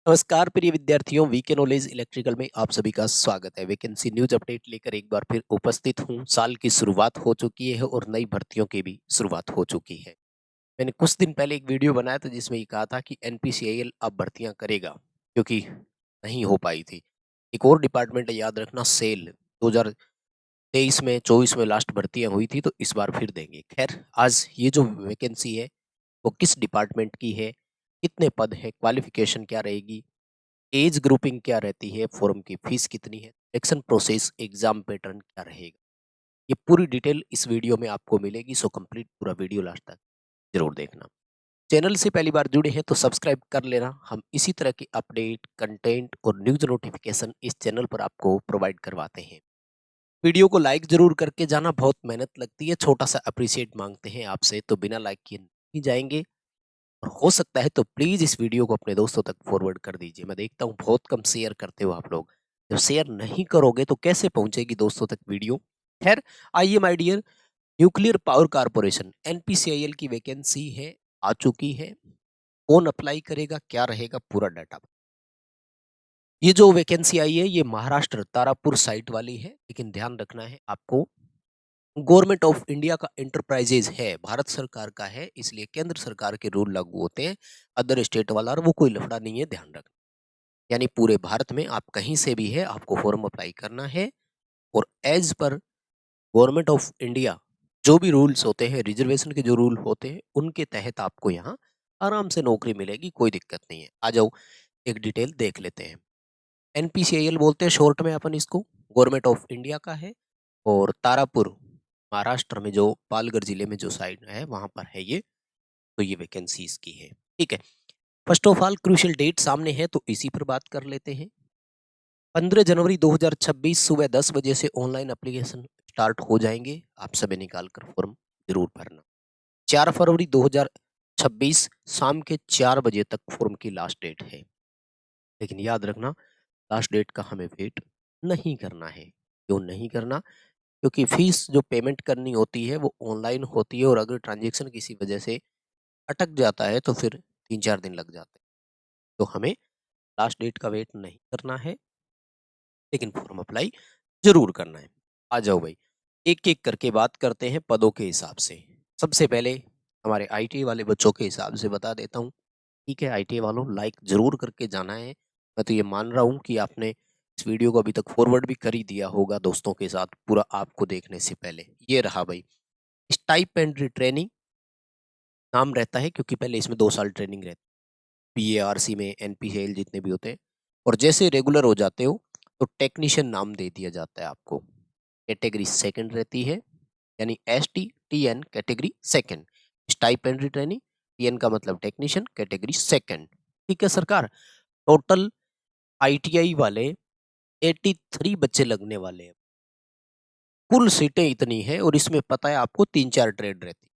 नमस्कार प्रिय विद्यार्थियों, वीके नॉलेज इलेक्ट्रिकल में आप सभी का स्वागत है। वैकेंसी न्यूज अपडेट लेकर एक बार फिर उपस्थित हूँ। साल की शुरुआत हो चुकी है और नई भर्तियों की भी शुरुआत हो चुकी है। मैंने कुछ दिन पहले एक वीडियो बनाया था जिसमें ये कहा था कि एनपीसीआईएल अब भर्तियां करेगा, क्योंकि नहीं हो पाई थी। एक और डिपार्टमेंट है, याद रखना, सेल 2023 में 24 में लास्ट भर्तियां हुई थी, तो इस बार फिर देंगे। खैर, आज ये जो वैकेंसी है वो किस डिपार्टमेंट की है, कितने पद है, क्वालिफिकेशन क्या रहेगी, एज ग्रुपिंग क्या रहती है, फॉर्म की फीस कितनी है, सिलेक्शन प्रोसेस, एग्जाम पैटर्न क्या रहेगा, ये पूरी डिटेल इस वीडियो में आपको मिलेगी। सो कंप्लीट पूरा वीडियो लास्ट तक जरूर देखना। चैनल से पहली बार जुड़े हैं तो सब्सक्राइब कर लेना। हम इसी तरह की अपडेट, कंटेंट और न्यूज नोटिफिकेशन इस चैनल पर आपको प्रोवाइड करवाते हैं। वीडियो को लाइक जरूर करके जाना, बहुत मेहनत लगती है, छोटा सा अप्रिशिएट मांगते हैं आपसे, तो बिना लाइक किए नहीं जाएंगे। और हो सकता है तो प्लीज इस वीडियो को अपने दोस्तों तक फॉरवर्ड कर दीजिए। मैं देखता हूँ बहुत कम शेयर करते हो आप लोग। जब शेयर नहीं करोगे तो कैसे पहुंचेगी दोस्तों तक वीडियो। खैर, आइए my dear, nuclear power corporation NPCIL की वैकेंसी है, आ चुकी है। कौन अप्लाई करेगा, क्या रहेगा, पूरा डाटा। ये जो वैकेंसी आई है ये महाराष्ट्र तारापुर साइट वाली है, लेकिन ध्यान रखना है आपको, गवर्नमेंट ऑफ इंडिया का एंटरप्राइजेज है, भारत सरकार का है, इसलिए केंद्र सरकार के रूल लागू होते हैं। अदर स्टेट वाला और वो कोई लफड़ा नहीं है, ध्यान रखना। यानी पूरे भारत में आप कहीं से भी है, आपको फॉर्म अप्लाई करना है। और as per government of India जो भी रूल्स होते हैं, रिजर्वेशन के जो रूल होते हैं, उनके तहत आपको यहाँ आराम से नौकरी मिलेगी, कोई दिक्कत नहीं है। आ जाओ, एक डिटेल देख लेते हैं। एनपीसीआईएल बोलते हैं शॉर्ट में अपन इसको, गवर्नमेंट ऑफ इंडिया का है। और तारापुर महाराष्ट्र में, जो पालघर जिले में जो साइड है वहां पर है ये। तो ये वैकेंसी इसकी है, ठीक है। First of all crucial date सामने है तो इसी पर बात कर लेते हैं। 15 जनवरी 2026 सुबह 10 बजे से ऑनलाइन एप्लीकेशन स्टार्ट हो जाएंगे। आप सभी निकाल कर फॉर्म जरूर भरना। 4 फरवरी 2026 शाम के 4 बजे तक फॉर्म की लास्ट डेट है। लेकिन याद रखना, लास्ट डेट का हमें वेट नहीं करना है। क्यों नहीं करना? क्योंकि फीस जो पेमेंट करनी होती है वो ऑनलाइन होती है, और अगर ट्रांजेक्शन किसी वजह से अटक जाता है तो फिर 3-4 दिन लग जाते हैं। तो हमें लास्ट डेट का वेट नहीं करना है, लेकिन फॉर्म अप्लाई जरूर करना है। आ जाओ भाई, एक एक करके बात करते हैं पदों के हिसाब से। सबसे पहले हमारे आईटी वाले बच्चों के हिसाब से बता देता हूँ। ठीक है, आईटी वालों, लाइक जरूर करके जाना है। मैं तो ये मान रहा हूँ कि आपने इस वीडियो को अभी तक फॉरवर्ड भी कर ही दिया होगा दोस्तों के साथ, पूरा आपको देखने से पहले। ये रहा भाई, स्टाइपेंड्री ट्रेनिंग नाम रहता है, क्योंकि पहले इसमें 2 साल ट्रेनिंग रहती है। पीएआरसी में, एनपीसीएल जितने भी होते हैं। और जैसे रेगुलर हो जाते हो तो टेक्नीशियन नाम दे दिया जाता है आपको। कैटेगरी सेकंड रहती है, यानी ST TN category second. Stipendiary training, TN का मतलब टेक्नीशियन, कैटेगरी सेकंड। ठीक है सरकार। टोटल आईटीआई वाले 83 बच्चे लगने वाले हैं। कुल सीटें इतनी है, और इसमें पता है आपको 3-4 ट्रेड रहती है।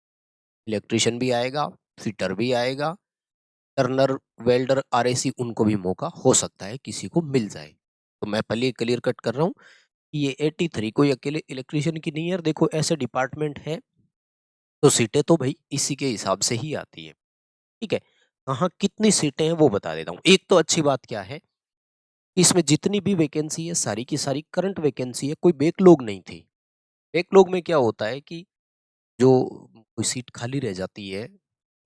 इलेक्ट्रिशियन भी आएगा, फिटर भी आएगा, टर्नर, वेल्डर, आरएसी, उनको भी मौका हो सकता है किसी को मिल जाए। तो मैं पहले क्लियर कट कर रहा हूँ कि ये 83 कोई अकेले इलेक्ट्रिशियन की नहीं है। देखो, ऐसे डिपार्टमेंट है तो सीटें तो भाई इसी के हिसाब से ही आती है। ठीक है, कहाँ कितनी सीटें हैं वो बता देता हूँ। एक तो अच्छी बात क्या है, इसमें जितनी भी वैकेंसी है सारी की सारी करंट वैकेंसी है, कोई बैकलॉग नहीं थी। बैकलॉग में क्या होता है कि जो कोई सीट खाली रह जाती है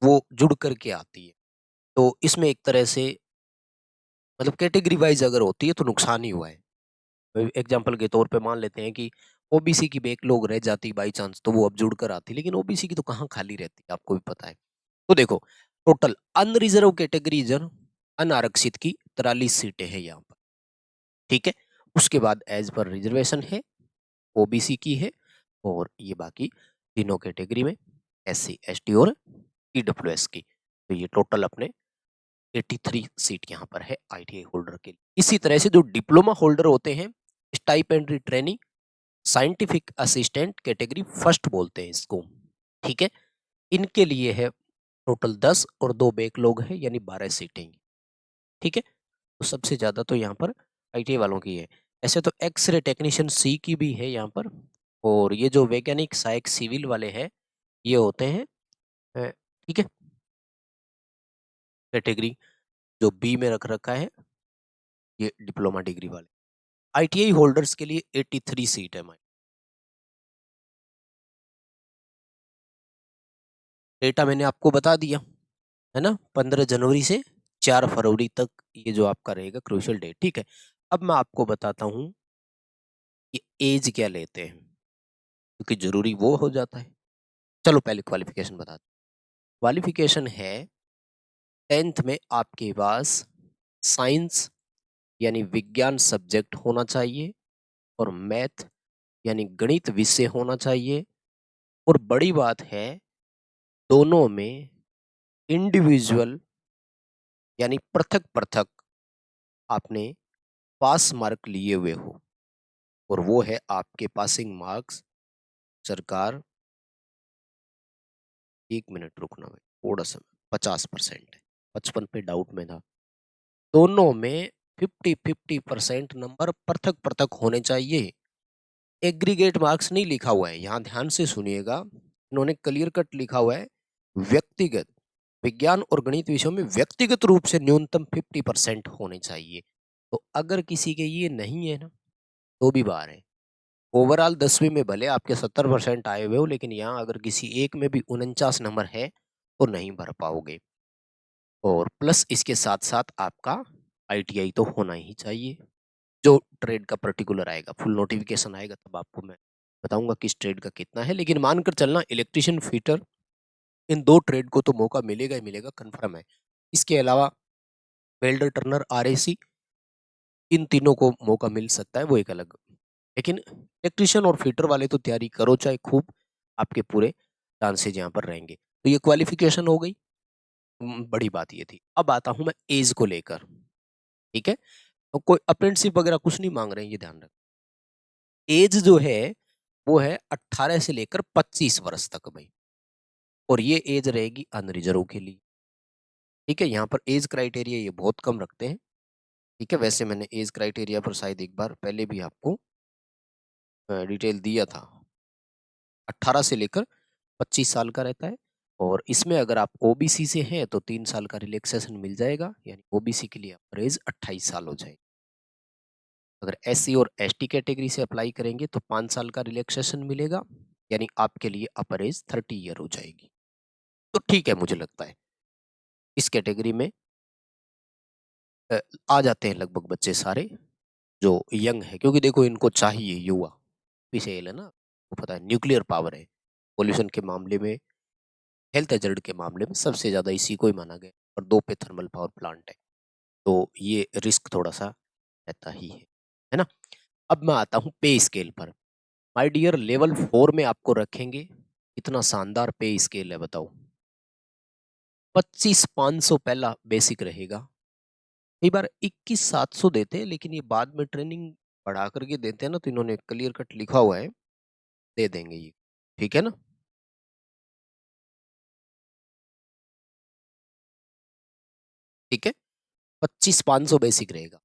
वो जुड़ करके आती है। तो इसमें एक तरह से मतलब कैटेगरी वाइज अगर होती है तो नुकसान ही हुआ है। एग्जाम्पल के तौर पे मान लेते हैं कि ओबीसी की बैकलॉग रह जाती बाई चांस, तो वो अब जुड़ कर आती, लेकिन ओबीसी की तो कहाँ खाली रहती है, आपको भी पता है। तो देखो, टोटल अनरिजर्व कैटेगरी जन अनारक्षित की 43 सीटें हैं यहाँ पर। ठीक है, उसके बाद एज पर रिजर्वेशन है, ओबीसी की है, और ये बाकी तीनों कैटेगरी में SC ST और ईडब्ल्यूएस की। तो ये टोटल अपने 83 सीट यहाँ पर है आईटीआई होल्डर के लिए। इसी तरह से जो डिप्लोमा होल्डर होते हैं, stipendiary training scientific assistant category first बोलते हैं इसको। ठीक है, इनके लिए है टोटल 10 और 2 बैकलॉग है, यानी 12 सीटें। ठीक है, तो सबसे ज्यादा तो यहाँ पर आईटीआई वालों की है। ऐसे तो एक्सरे टेक्नीशियन सी की भी है यहाँ पर। और ये जो वैज्ञानिक सहायक सिविल वाले हैं, ये होते हैं ठीक है, कैटेगरी जो बी में रख रखा है ये डिप्लोमा डिग्री वाले। आईटीआई होल्डर्स के लिए 83 सीट है हमारी। डेटा मैंने आपको बता दिया है ना, 15 जनवरी से 4 फरवरी तक ये जो आपका रहेगा क्रूशियल डेट, ठीक है। अब मैं आपको बताता हूँ कि एज क्या लेते हैं, क्योंकि जरूरी वो हो जाता है। चलो पहले क्वालिफिकेशन बता दो। क्वालिफिकेशन है 10th में आपके पास साइंस यानी विज्ञान सब्जेक्ट होना चाहिए, और मैथ यानी गणित विषय होना चाहिए। और बड़ी बात है, दोनों में इंडिविजुअल यानी पृथक पृथक आपने पास मार्क लिए हुए हो, और वो है आपके पासिंग मार्क्स। सरकार 1 मिनट रुकना भाई, थोड़ा सा 50% है, 55 पे डाउट में था। दोनों में 50-50% नंबर पृथक पृथक होने चाहिए। एग्रीगेट मार्क्स नहीं लिखा हुआ है, यहाँ ध्यान से सुनिएगा, इन्होंने क्लियर कट लिखा हुआ है व्यक्तिगत। विज्ञान और गणित विषयों में व्यक्तिगत रूप से न्यूनतम 50% होने चाहिए। तो अगर किसी के ये नहीं है ना, तो भी बाहर है। ओवरऑल 10वीं में भले आपके 70% आए हुए हो, लेकिन यहाँ अगर किसी एक में भी 49 नंबर है तो नहीं भर पाओगे। और प्लस इसके साथ साथ आपका आईटीआई तो होना ही चाहिए। जो ट्रेड का पर्टिकुलर आएगा, फुल नोटिफिकेशन आएगा, तब आपको मैं बताऊंगा किस ट्रेड का कितना है। लेकिन मानकर चलना इलेक्ट्रिशियन, फिटर, इन दो ट्रेड को तो मौका मिलेगा ही मिलेगा, कंफर्म है। इसके अलावा वेल्डर, टर्नर, आरएसी, इन तीनों को मौका मिल सकता है, वो एक अलग। लेकिन इलेक्ट्रिशियन और फिटर वाले तो तैयारी करो चाहे खूब, आपके पूरे चांसेज यहाँ पर रहेंगे। तो ये क्वालिफिकेशन हो गई। बड़ी बात ये थी। अब आता हूं मैं एज को लेकर, ठीक है। तो कोई अप्रेंटिसशिप वगैरह कुछ नहीं मांग रहे हैं, ये ध्यान रख। एज जो है वो है 18 से लेकर 25 वर्ष तक भाई, और ये एज रहेगी अनरिजर्व के लिए, ठीक है। यहाँ पर एज क्राइटेरिया ये बहुत कम रखते हैं, ठीक है। वैसे मैंने एज क्राइटेरिया पर शायद एक बार पहले भी आपको डिटेल दिया था। 18 से लेकर 25 साल का रहता है, और इसमें अगर आप ओबीसी से हैं तो 3 साल का रिलैक्सेशन मिल जाएगा, यानी ओबीसी के लिए आपका एज 28 साल हो जाएगी। अगर एससी और एसटी कैटेगरी से अप्लाई करेंगे तो 5 साल का रिलैक्सेशन मिलेगा, यानी आपके लिए अपर एज 30 ईयर हो जाएगी। तो ठीक है, मुझे लगता है इस कैटेगरी में आ जाते हैं लगभग बच्चे सारे जो यंग है, क्योंकि देखो इनको चाहिए युवा। पीछे है ना, वो पता है न्यूक्लियर पावर है, पोल्यूशन के मामले में, हेल्थ एजर्ड के मामले में सबसे ज्यादा इसी को ही माना गया, और 2 पे थर्मल पावर प्लांट है, तो ये रिस्क थोड़ा सा रहता ही है ना। अब मैं आता हूँ पे स्केल पर। माय डियर, लेवल 4 में आपको रखेंगे, इतना शानदार पे स्केल है बताओ। 25,500 पहला बेसिक रहेगा। कई बार 21,700 देते हैं, लेकिन ये बाद में ट्रेनिंग बढ़ा करके देते हैं ना, तो इन्होंने क्लियर कट लिखा हुआ है, दे देंगे ये, ठीक है ना। ठीक है, 25,500 बेसिक रहेगा,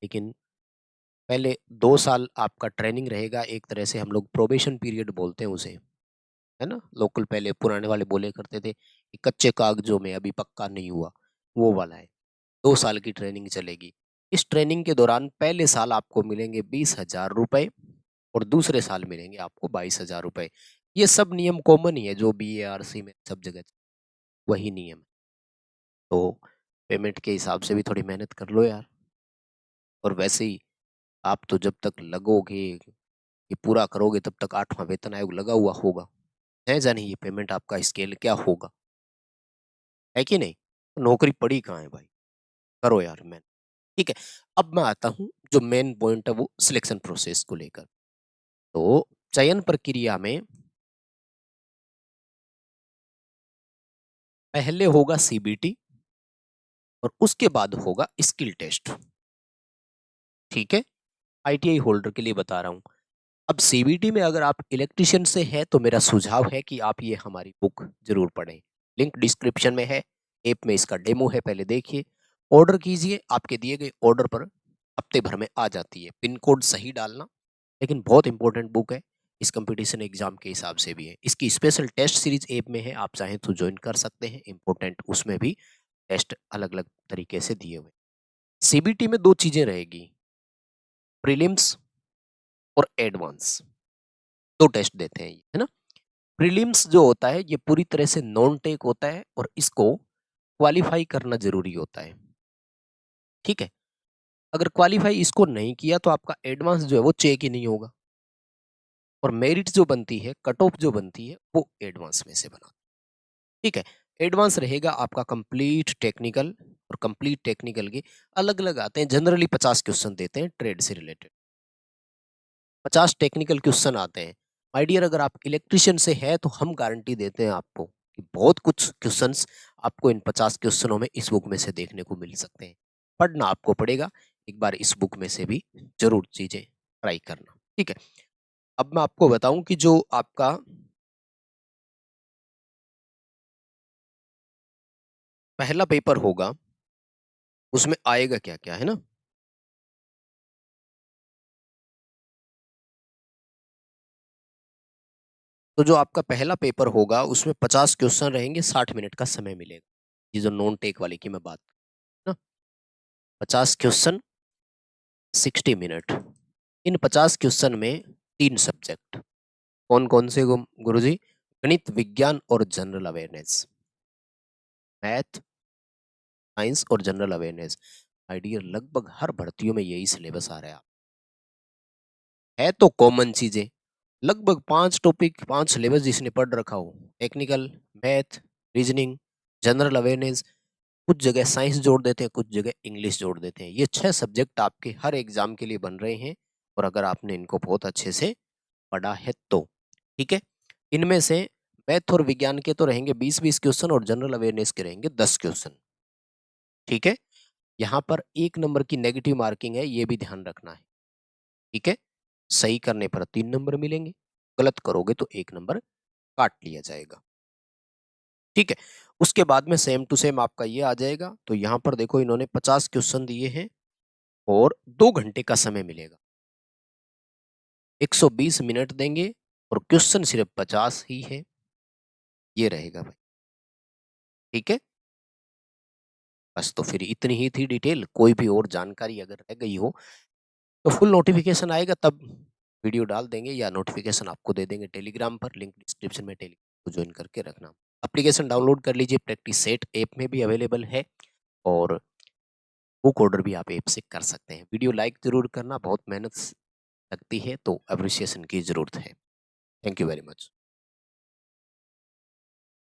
लेकिन पहले 2 साल आपका ट्रेनिंग रहेगा, एक तरह से हम लोग प्रोबेशन पीरियड बोलते हैं उसे, है ना। लोकल पहले पुराने वाले बोले करते थे कि कच्चे कागजों में अभी पक्का नहीं हुआ, वो वाला है। 2 साल की ट्रेनिंग चलेगी। इस ट्रेनिंग के दौरान पहले साल आपको मिलेंगे 20,000 रुपए, और दूसरे साल मिलेंगे आपको 22,000 रुपए। ये सब नियम कॉमन ही है, जो BARC में सब जगह वही नियम है। तो पेमेंट के हिसाब से भी थोड़ी मेहनत कर लो यार। और वैसे ही आप तो जब तक लगोगे, ये पूरा करोगे, तब तक 8वां वेतन आयोग लगा हुआ होगा, है जानी ये पेमेंट आपका स्केल क्या होगा, है कि नहीं। नौकरी पड़ी कहाँ है भाई, करो यार मैन। ठीक है, अब मैं आता हूँ जो मेन पॉइंट है वो सिलेक्शन प्रोसेस को लेकर। तो चयन प्रक्रिया में पहले होगा सीबीटी, और उसके बाद होगा स्किल टेस्ट, ठीक है। आईटीआई होल्डर के लिए बता रहा हूँ। अब सीबीटी में अगर आप इलेक्ट्रिशियन से हैं तो मेरा सुझाव है कि आप ये हमारी बुक जरूर पढ़ें, लिंक डिस्क्रिप्शन में है, ऐप में इसका डेमो है, पहले देखिए, ऑर्डर कीजिए, आपके दिए गए ऑर्डर पर हफ्ते भर में आ जाती है। पिन कोड सही डालना, लेकिन बहुत इंपॉर्टेंट बुक है, इस कंपटीशन एग्जाम के हिसाब से भी है। इसकी स्पेशल टेस्ट सीरीज ऐप में है, आप चाहें तो ज्वाइन कर सकते हैं, इंपॉर्टेंट उसमें भी टेस्ट अलग-अलग तरीके से दिए हुए। सीबीटी में 2 चीज़ें रहेगी, प्रीलिम्स और एडवांस, 2 टेस्ट देते हैं ये, है ना? प्रीलिम्स जो होता है ये पूरी तरह से नॉन टेक होता है और इसको क्वालीफाई करना ज़रूरी होता है, ठीक है? अगर क्वालीफाई इसको नहीं किया तो आपका एडवांस जो है वो चेक ही नहीं होगा और मेरिट जो बनती है, कट ऑफ जो बनती है, वो एडवांस में से बना, ठीक है? एडवांस रहेगा आपका कंप्लीट टेक्निकल और कंप्लीट टेक्निकल के अलग-अलग आते हैं, जनरली 50 क्वेश्चन देते हैं ट्रेड से रिलेटेड। 50 टेक्निकल क्वेश्चन आते हैं। माय डियर अगर आप इलेक्ट्रिशियन से हैं तो हम गारंटी देते हैं आपको कि बहुत कुछ क्वेश्चंस आपको इन 50 क्वेश्चनों में इस बुक में से देखने को मिल सकते हैं। पढ़ना आपको पड़ेगा, एक बार इस बुक में से भी ज़रूर चीज़ें ट्राई करना, ठीक है? अब मैं आपको बताऊँ कि जो आपका पहला पेपर होगा, उसमें आएगा क्या-क्या, है ना? तो जो आपका पहला पेपर होगा उसमें 50 क्वेश्चन रहेंगे, 60 मिनट का समय मिलेगा। ये जो नॉन टेक वाले की मैं बात ना 50 क्वेश्चन 60 मिनट। इन 50 क्वेश्चन में 3 सब्जेक्ट कौन-कौन से गुरुजी? गणित, विज्ञान और जनरल अवेयरनेस। मैथ, साइंस और जनरल अवेयरनेस। माय डियर लगभग हर भर्तियों में यही सिलेबस आ रहा है तो कॉमन चीज़ें। लगभग 5 टॉपिक 5 सिलेबस जिसने पढ़ रखा हो, technical, math, reasoning, general awareness, कुछ जगह साइंस जोड़ देते हैं, कुछ जगह इंग्लिश जोड़ देते हैं। ये 6 सब्जेक्ट आपके हर एग्जाम के लिए बन रहे हैं और अगर आपने इनको बहुत अच्छे से पढ़ा है तो, ठीक है? इनमें से मैथ और विज्ञान के तो रहेंगे 20-20 क्वेश्चन और जनरल अवेयरनेस के रहेंगे 10 क्वेश्चन, ठीक है? यहाँ पर 1 नंबर की नेगेटिव मार्किंग है, ये भी ध्यान रखना है, ठीक है? सही करने पर 3 नंबर मिलेंगे, गलत करोगे तो 1 नंबर काट लिया जाएगा, ठीक है? उसके बाद में सेम टू सेम आपका ये आ जाएगा, तो यहाँ पर देखो इन्होंने 50 क्वेश्चन दिए हैं और 2 घंटे का समय मिलेगा। 120 मिनट देंगे और क्वेश्चन सिर्फ 50 ही है, ये रहेगा भाई, ठीक है? बस तो फिर इतनी ही थी डिटेल, कोई भी और जानकारी अगर रह गई हो, तो फुल नोटिफ़िकेशन आएगा तब वीडियो डाल देंगे या नोटिफ़िकेशन आपको दे देंगे टेलीग्राम पर, लिंक डिस्क्रिप्शन में टेलीग्राम को जॉइन करके रखना। एप्लीकेशन डाउनलोड कर लीजिए, प्रैक्टिस सेट ऐप में भी अवेलेबल है और बुक ऑर्डर भी आप ऐप से कर सकते हैं। वीडियो लाइक ज़रूर करना, बहुत मेहनत लगती है तो एप्रिसिएशन की ज़रूरत है। Thank you very much.